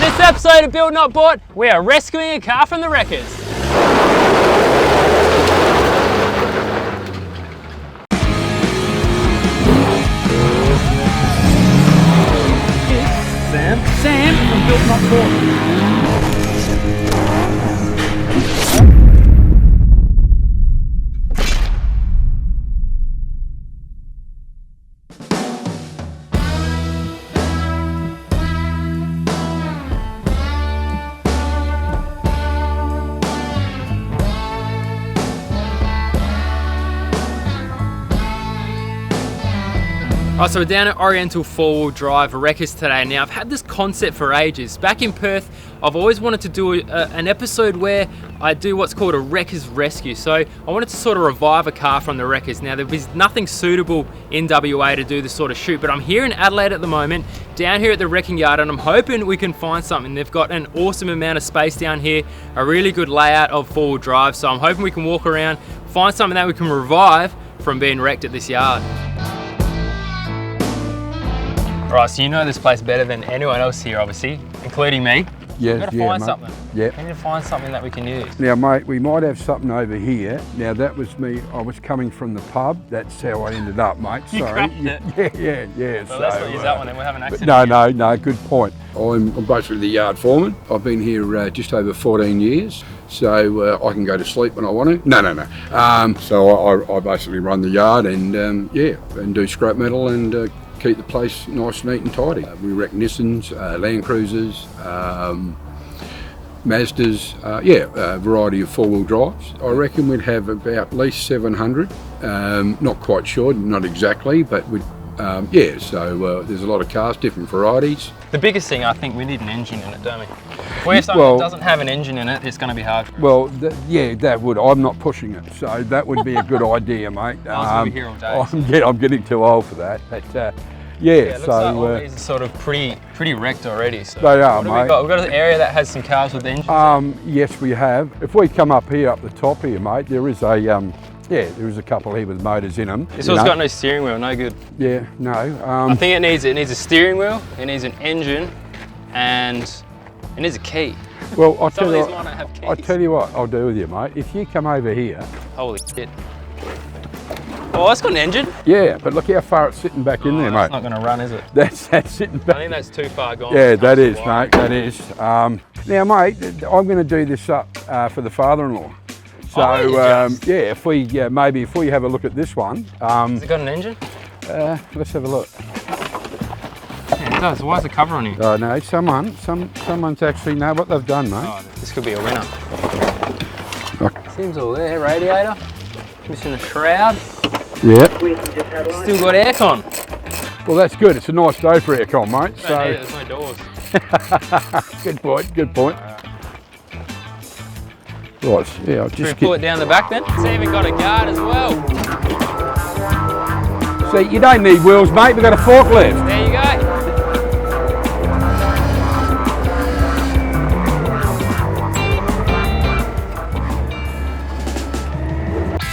this episode of Built Not Bought, we are rescuing a car from the wreckers. Sam from Built Not Bought. Alright, so we're down at Oriental 4-wheel drive wreckers today. Now, I've had this concept for ages. Back in Perth, I've always wanted to do an episode where I do what's called a wreckers rescue. So I wanted to sort of revive a car from the wreckers. Now, there's nothing suitable in WA to do this sort of shoot, but I'm here in Adelaide at the moment, down here at the wrecking yard, and I'm hoping we can find something. They've got an awesome amount of space down here, a really good layout of 4-wheel drive, so I'm hoping we can walk around, find something that we can revive from being wrecked at this yard. Right, so you know this place better than anyone else here, obviously, including me. Yeah, We've got to find something. Yeah. We need to find something that we can use. Now, mate, we might have something over here. Now, that was me. I was coming from the pub. That's how I ended up, mate. You Sorry. cracked it. Yeah. Well, let's not use that one, then we'll have an accident. No. Good point. I'm basically the yard foreman. I've been here just over 14 years. So I can go to sleep when I want to. No. So I basically run the yard and and do scrap metal and keep the place nice, neat and tidy. We wreck Nissans, Land Cruisers, Mazdas, a variety of 4-wheel drives. I reckon we'd have about at least 700. Not quite sure, not exactly, but we'd, so there's a lot of cars, different varieties. The biggest thing, I think, we need an engine in it, don't we? If we have something that doesn't have an engine in it, it's going to be hard. Well, that would. I'm not pushing it, so that would be a good idea, mate. I'll be here all day. I'm getting too old for that, but it looks like all these are sort of pretty wrecked already. So they are, mate. We've got an area that has some cars with engines. Yes, we have. If we come up here, up the top here, mate, there is a there is a couple here with motors in them. This one's got no steering wheel, no good. Yeah, no. I think it needs a steering wheel, it needs an engine, and it needs a key. Well, I'll tell you what I'll do with you, mate. If you come over here. Holy shit. Oh, that's got an engine. Yeah, but look how far it's sitting back in there, mate. It's not going to run, is it? That's sitting back. I think that's too far gone. Yeah, that is, mate, that is. Now, mate, I'm going to do this up for the father-in-law. So, if we have a look at this one. Has it got an engine? Let's have a look. Yeah, it does. Why is the cover on here? Oh, no, someone's actually know what they've done, mate. Oh, this could be a winner. Seems all there, radiator. Missing a shroud. Yeah. Still got aircon. Well, that's good. It's a nice day for aircon, mate. There's no doors. Good point. Right, yeah, I'll just Should we pull it down the back then? It's even got a guard as well. See, you don't need wheels, mate. We've got a forklift. There you go.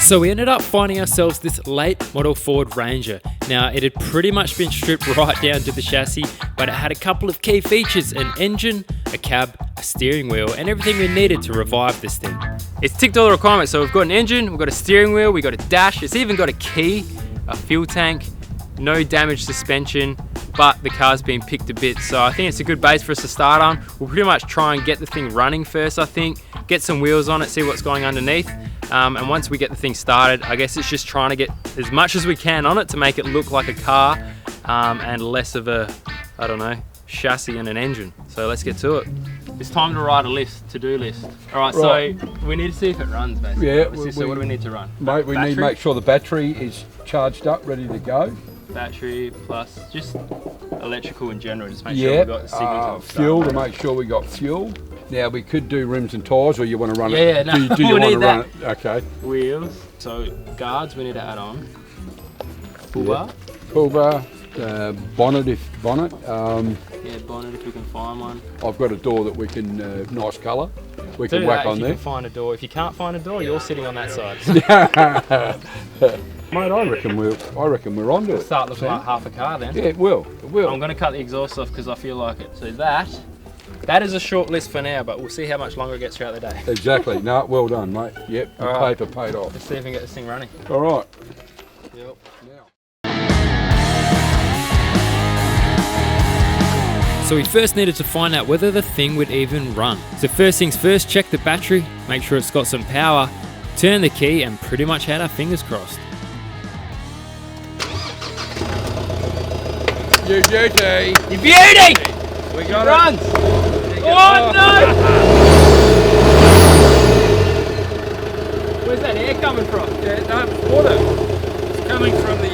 So we ended up finding ourselves this late model Ford Ranger. Now, it had pretty much been stripped right down to the chassis, but it had a couple of key features: an engine, a cab, a steering wheel, and everything we needed to revive this thing. It's ticked all the requirements. So we've got an engine, we've got a steering wheel, we've got a dash, it's even got a key, a fuel tank, no damaged suspension, but the car's been picked a bit. So I think it's a good base for us to start on. We'll pretty much try and get the thing running first, I think, get some wheels on it, see what's going underneath. And once we get the thing started, I guess it's just trying to get as much as we can on it to make it look like a car and less of a, I don't know, chassis and an engine. So let's get to it. It's time to write a to-do list. All right, so we need to see if it runs, basically. Yeah. So what do we need to run? Mate, we need to make sure the battery is charged up, ready to go. Battery plus just electrical in general, just make sure we've got the signals. Fuel, to make sure we got fuel. Now we could do rims and tyres, or you want to run it? Yeah, no, do you want to run it? Okay. Wheels, so guards we need to add on. Pull bar. Pull bar, bonnet. Yeah, bonnet if we can find one. I've got a door that we can, nice colour, we do can whack that on if there. You can find a door. If you can't find a door, you're sitting on that side. Mate, I reckon we're onto it. It'll start looking like half a car then. Yeah, it will. I'm going to cut the exhaust off because I feel like it. So that That is a short list for now, but we'll see how much longer it gets throughout the day. Exactly. No, well done, mate. Yep, the paper paid off. Let's see if we can get this thing running. All right. Yep. So we first needed to find out whether the thing would even run. So first things first, check the battery, make sure it's got some power, turn the key, and pretty much had our fingers crossed. You beauty! You beauty! We got it! Runs! Oh no! Where's that air coming from? Yeah, no, it's water. It's coming from the...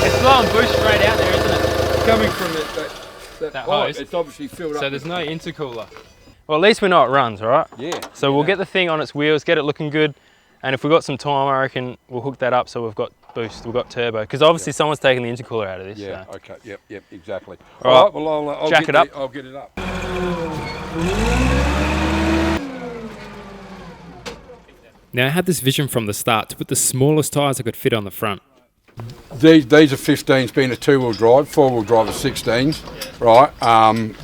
It's blowing boost straight out there, isn't it? coming from that hose. It's obviously filled up. So there's no intercooler. Well, at least we know it runs, right? Yeah. So we'll get the thing on its wheels, get it looking good, and if we've got some time, I reckon we'll hook that up so we've got boost, we've got turbo. Because obviously someone's taking the intercooler out of this. Yeah, so. okay, yep, exactly. All right, well, I'll jack it up. I'll get it up. Now I had this vision from the start to put the smallest tyres I could fit on the front. These are 15s being a two-wheel drive, four-wheel drive are 16s, right?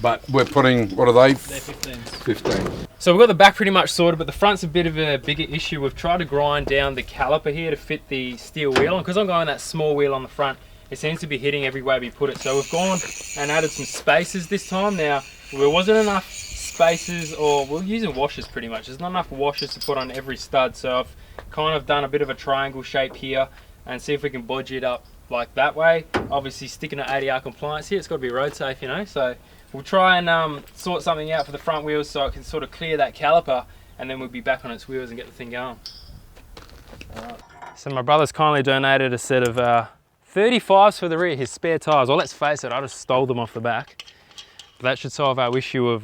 But we're putting, what are they? They're 15s. 15. So we've got the back pretty much sorted, but the front's a bit of a bigger issue. We've tried to grind down the caliper here to fit the steel wheel, and because I'm going that small wheel on the front, it seems to be hitting every way we put it. So we've gone and added some spacers this time. Now, there wasn't enough spacers, or we're using washers pretty much. There's not enough washers to put on every stud, so I've kind of done a bit of a triangle shape here and see if we can bodge it up like that way. Obviously sticking to ADR compliance here, it's got to be road safe, you know, so we'll try and sort something out for the front wheels so it can sort of clear that caliper, and then we'll be back on its wheels and get the thing going. So my brother's kindly donated a set of 35s for the rear, his spare tyres. Well, let's face it, I just stole them off the back. But that should solve our issue of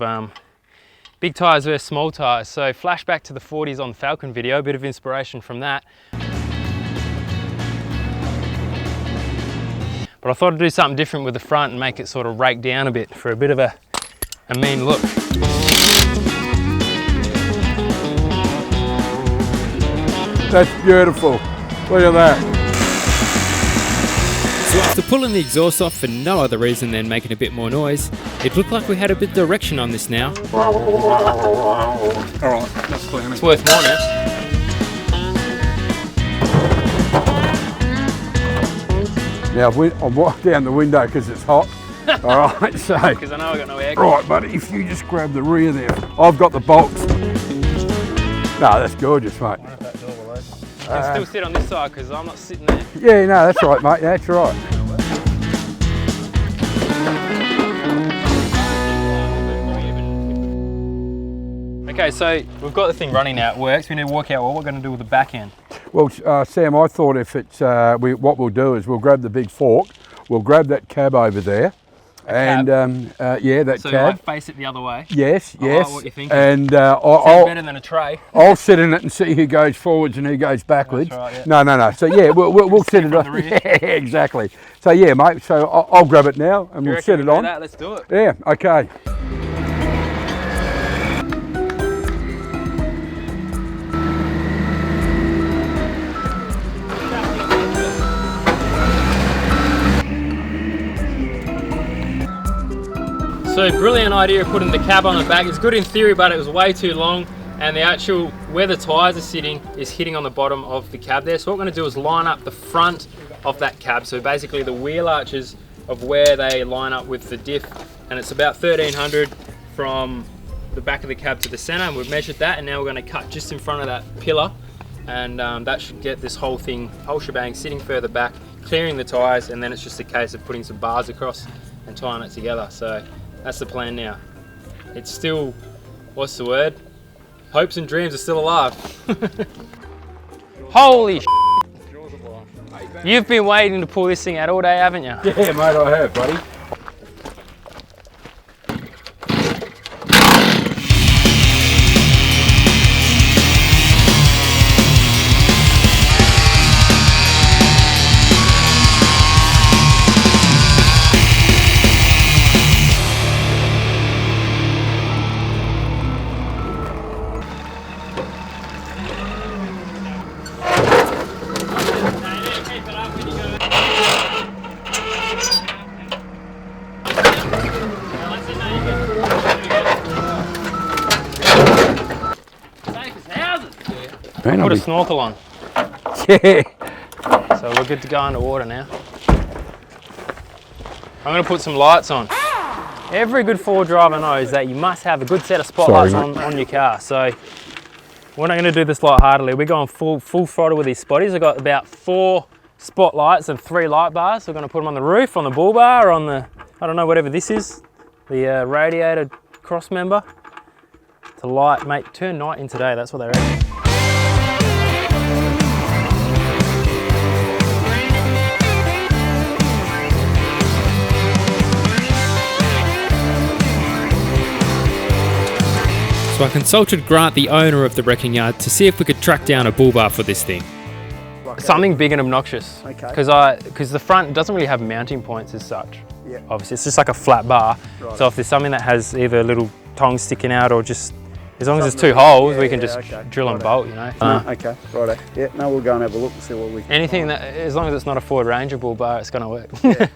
big tyres versus small tyres. So flashback to the 40s on the Falcon video, a bit of inspiration from that. But I thought I'd do something different with the front and make it sort of rake down a bit for a bit of a mean look. That's beautiful. Look at that. So after pulling the exhaust off for no other reason than making a bit more noise, it looked like we had a bit of direction on this now. Alright, that's clear. It's worth more now. Now, I'll walk down the window because it's hot. All right, so. Because I know I've got no air. Right, buddy, if you just grab the rear there. I've got the bolts. No, that's gorgeous, mate. I wonder if that door will open. You can still sit on this side because I'm not sitting there. Yeah, no, that's right, mate. That's right. Okay, so we've got the thing running now, it works. We need to work out what we're going to do with the back end. Well, Sam, I thought if it's, what we'll do is we'll grab the big fork, we'll grab that cab over there, and yeah, that so cab. So you face it the other way? Yes, I yes. like what you're thinking. And Sounds better than a tray. I'll sit in it and see who goes forwards and who goes backwards. That's right, yeah. No. So yeah, we'll sit it on. Yeah, exactly. So yeah, mate. So I'll grab it now and we'll sit it on. Let's do it. Yeah. Okay. So brilliant idea of putting the cab on the back. It's good in theory, but it was way too long, and the actual, where the tyres are sitting is hitting on the bottom of the cab there. So what we're going to do is line up the front of that cab. So basically the wheel arches of where they line up with the diff, and it's about 1300 from the back of the cab to the center, and we've measured that, and now we're going to cut just in front of that pillar, and that should get this whole shebang sitting further back, clearing the tyres, and then it's just a case of putting some bars across and tying it together. So that's the plan now. It's still, what's the word? Hopes and dreams are still alive. Holy shit. You've been waiting to pull this thing out all day, haven't you? Yeah, mate, I have, buddy. Man, Put a snorkel on. Yeah. So we're good to go underwater now. I'm going to put some lights on. Every good forward driver knows that you must have a good set of spotlights on your car. So we're not going to do this lightheartedly. We're going full throttle with these spotties. I've got about 4 spotlights and 3 light bars. We're going to put them on the roof, on the bull bar, on the, I don't know, whatever this is, the radiator cross member to light. Mate, turn night in today, that's what they reckon. So I consulted Grant, the owner of the wrecking yard, to see if we could track down a bull bar for this thing. Something big and obnoxious. Okay. Because the front doesn't really have mounting points as such. Yeah. Obviously, it's just like a flat bar. Right. So if there's something that has either little tongs sticking out or just, as long as there's 2 holes, we can just drill and bolt, you know. Okay, righto. Yeah, no, we'll go and have a look and see what we can Anything find. that, as long as it's not a Ford Ranger bull bar, it's gonna work. Yeah.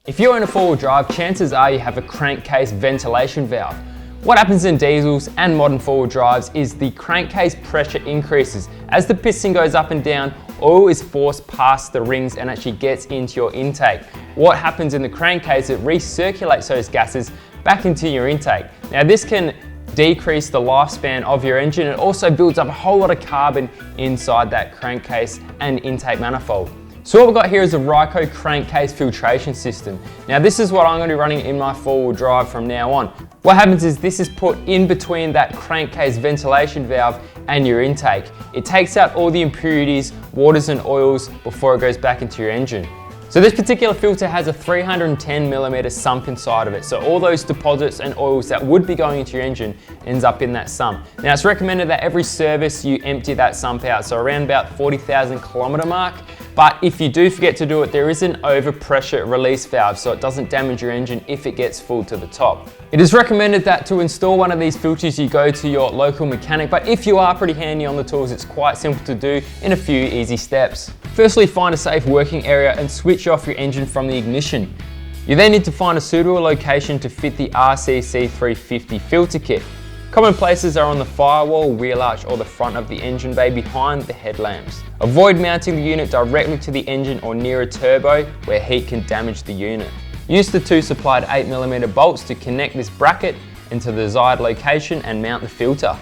If you're in a four-wheel drive, chances are you have a crankcase ventilation valve. What happens in diesels and modern four-wheel drives is the crankcase pressure increases. As the piston goes up and down, oil is forced past the rings and actually gets into your intake. What happens in the crankcase, it recirculates those gases back into your intake. Now this can decrease the lifespan of your engine. It also builds up a whole lot of carbon inside that crankcase and intake manifold. So what we've got here is a Ryco crankcase filtration system. Now this is what I'm going to be running in my four-wheel drive from now on. What happens is this is put in between that crankcase ventilation valve and your intake. It takes out all the impurities, waters and oils before it goes back into your engine. So this particular filter has a 310mm sump inside of it. So all those deposits and oils that would be going into your engine ends up in that sump. Now it's recommended that every service you empty that sump out. So around about 40,000 kilometer mark. But if you do forget to do it, there is an overpressure release valve so it doesn't damage your engine if it gets full to the top. It is recommended that to install one of these filters you go to your local mechanic, but if you are pretty handy on the tools, it's quite simple to do in a few easy steps. Firstly, find a safe working area and switch off your engine from the ignition. You then need to find a suitable location to fit the RCC 350 filter kit. Common places are on the firewall, wheel arch or the front of the engine bay behind the headlamps. Avoid mounting the unit directly to the engine or near a turbo where heat can damage the unit. Use the 2 supplied 8mm bolts to connect this bracket into the desired location and mount the filter.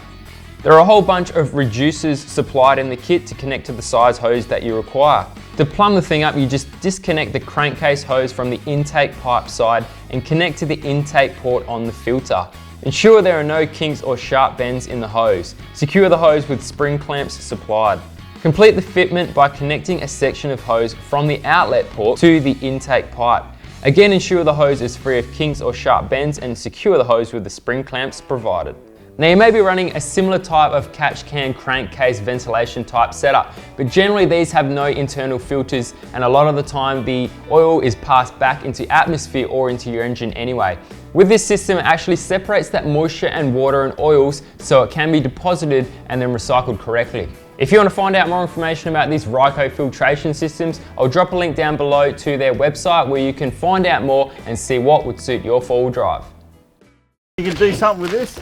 There are a whole bunch of reducers supplied in the kit to connect to the size hose that you require. To plumb the thing up, you just disconnect the crankcase hose from the intake pipe side and connect to the intake port on the filter. Ensure there are no kinks or sharp bends in the hose. Secure the hose with spring clamps supplied. Complete the fitment by connecting a section of hose from the outlet port to the intake pipe. Again, ensure the hose is free of kinks or sharp bends and secure the hose with the spring clamps provided. Now you may be running a similar type of catch can crankcase ventilation type setup, but generally these have no internal filters and a lot of the time the oil is passed back into atmosphere or into your engine anyway. With this system, it actually separates that moisture and water and oils so it can be deposited and then recycled correctly. If you want to find out more information about these Ryco filtration systems, I'll drop a link down below to their website where you can find out more and see what would suit your four-wheel drive. You can do something with this?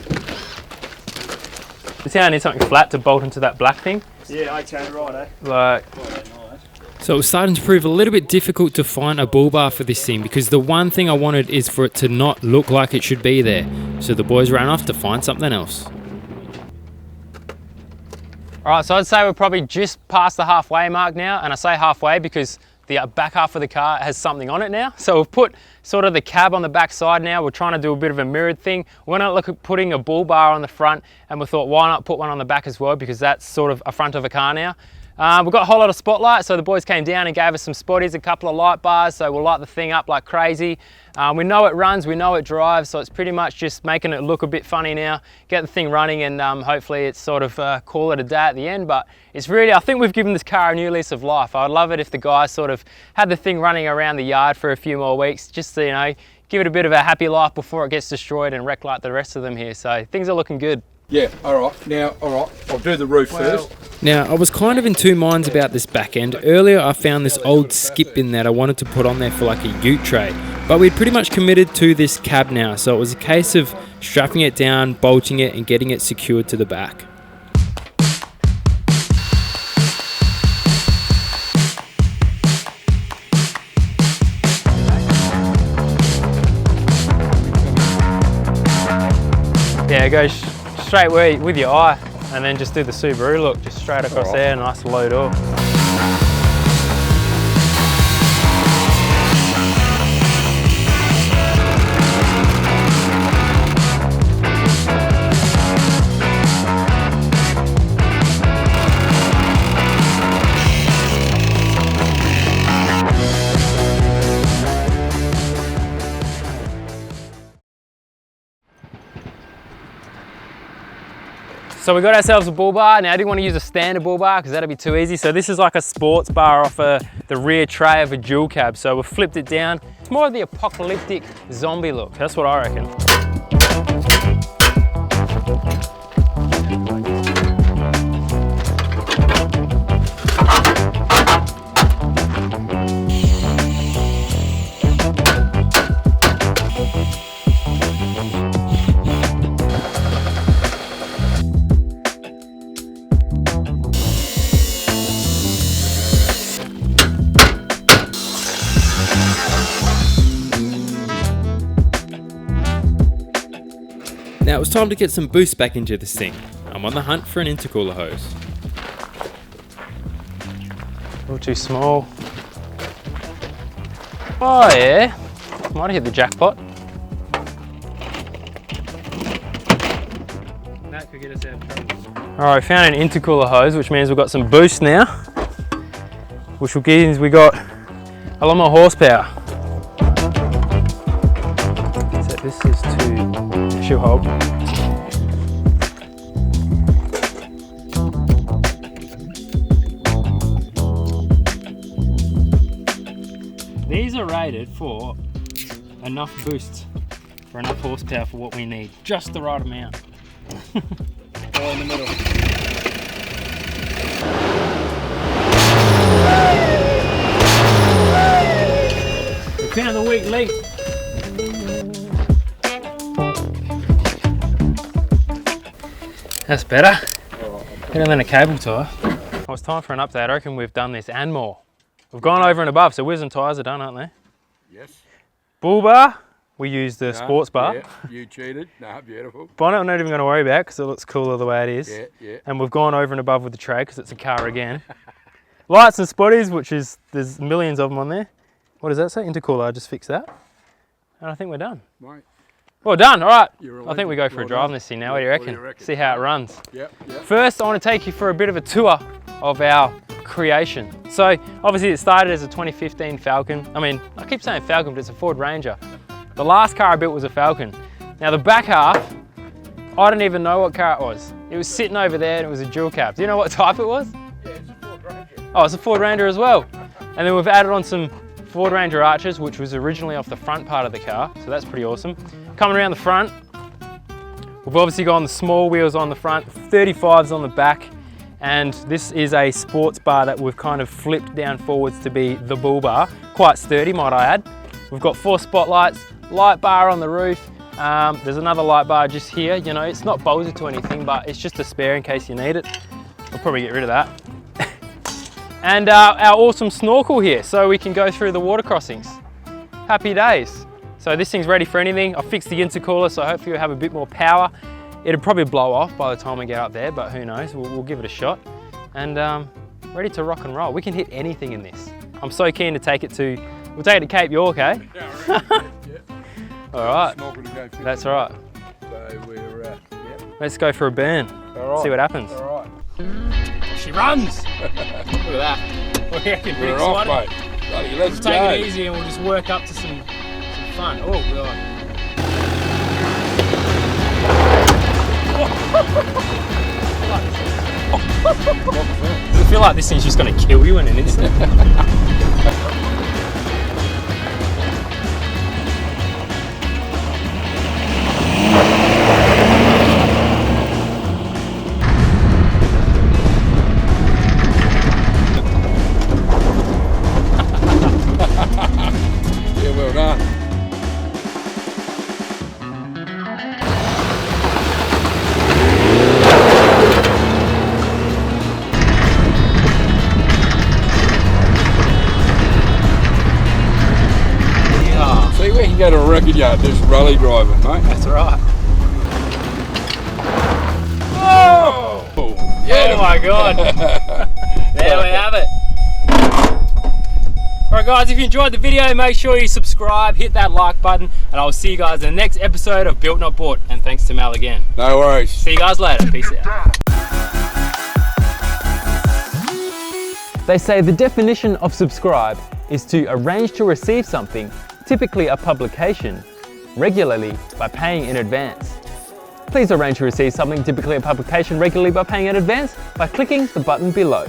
You see how I need something flat to bolt into that black thing? Yeah, okay, right, Like, so it was starting to prove a little bit difficult to find a bull bar for this thing because the one thing I wanted is for it to not look like it should be there. So the boys ran off to find something else. Alright, so I'd say we're probably just past the halfway mark now, and I say halfway because the back half of the car has something on it now. So we've put sort of the cab on the back side now. We're trying to do a bit of a mirrored thing. We're not looking at putting a bull bar on the front, and we thought why not put one on the back as well because that's sort of a front of a car now. We've got a whole lot of spotlights, so the boys came down and gave us some spotties, a couple of light bars, so we'll light the thing up like crazy. We know it runs, we know it drives, so it's pretty much just making it look a bit funny now, get the thing running, and hopefully it's sort of call it a day at the end. But it's really, I think we've given this car a new lease of life. I'd love it if the guys sort of had the thing running around the yard for a few more weeks, just to, you know, give it a bit of a happy life before it gets destroyed and wrecked like the rest of them here. So things are looking good. Yeah, alright. Now, alright, I'll do the roof first. Now, I was kind of in two minds about this back end. Earlier, I found this old skip bin that I wanted to put on there for like a ute tray. But we'd pretty much committed to this cab now, so it was a case of strapping it down, bolting it, and getting it secured to the back. Yeah, go straight with your eye, and then just do the Subaru look, just straight across there, nice low door. So we got ourselves a bull bar. Now I didn't want to use a standard bull bar because that'd be too easy. So this is like a sports bar off the rear tray of a dual cab. So we've flipped it down. It's more of the apocalyptic zombie look. That's what I reckon. Now it was time to get some boost back into this thing. I'm on the hunt for an intercooler hose. A little too small. Oh yeah, might have hit the jackpot. That could get us out of trouble. Alright, found an intercooler hose, which means we've got some boost now, which will give we got a lot more horsepower. So this is to she'll hold. These are rated for enough boost, for enough horsepower for what we need. Just the right amount. All in the middle. We found the weak link. That's better. Better than a cable tie. Well, it's time for an update. I reckon we've done this and more. We've gone over and above, so wheels and tyres are done, aren't they? Yes. Bull bar, we used the sports bar. Yeah, you cheated. No, beautiful. Bonnet I'm not even going to worry about because it looks cooler the way it is. Yeah, yeah. And we've gone over and above with the tray because it's a car again. Lights and spotties, which is, there's millions of them on there. What does that say? Intercooler, I just fixed that. And I think we're done. Right. Well done, all right. You're I think we go for a drive on this thing now. What do you reckon? See how it runs. Yep, yep. First, I want to take you for a bit of a tour of our creation. So obviously it started as a 2015 Falcon. I mean, I keep saying Falcon, but it's a Ford Ranger. The last car I built was a Falcon. Now the back half, I don't even know what car it was. It was sitting over there and it was a dual cab. Do you know what type it was? Yeah, it's a Ford Ranger. Oh, it's a Ford Ranger as well. And then we've added on some Ford Ranger arches, which was originally off the front part of the car. So that's pretty awesome. Coming around the front, we've obviously gone the small wheels on the front, 35s on the back. And this is a sports bar that we've kind of flipped down forwards to be the bull bar. Quite sturdy, might I add. We've got 4 spotlights, light bar on the roof. There's another light bar just here. You know, it's not bolted to anything, but it's just a spare in case you need it. I'll probably get rid of that. And our awesome snorkel here, so we can go through the water crossings. Happy days. So this thing's ready for anything. I fixed the intercooler, so hopefully we'll have a bit more power. It'll probably blow off by the time we get up there, but who knows, we'll give it a shot. And ready to rock and roll. We can hit anything in this. I'm so keen to take it to, we'll take it to Cape York, eh? Yeah. All right, That's that's right. So we're, yeah. Let's go for a burn, All see what happens. All right. She runs! Look at that. What do you reckon? Pretty We're off, excited? mate. Bloody, let's Take go. it easy and we'll just work up to some fun. Oh, God. I feel like this thing's just going to kill you in an instant. Yeah, well done. See, we can go to a record yard, do some rally driving, mate. That's right. Oh my god. There we have it. Alright guys, if you enjoyed the video, make sure you subscribe, hit that like button, and I'll see you guys in the next episode of Built Not Bought. And thanks to Mal again. No worries. See you guys later. Peace out. They say the definition of subscribe is to arrange to receive something, typically a publication, regularly by paying in advance. Please arrange to receive something, typically a publication, regularly by paying in advance by clicking the button below.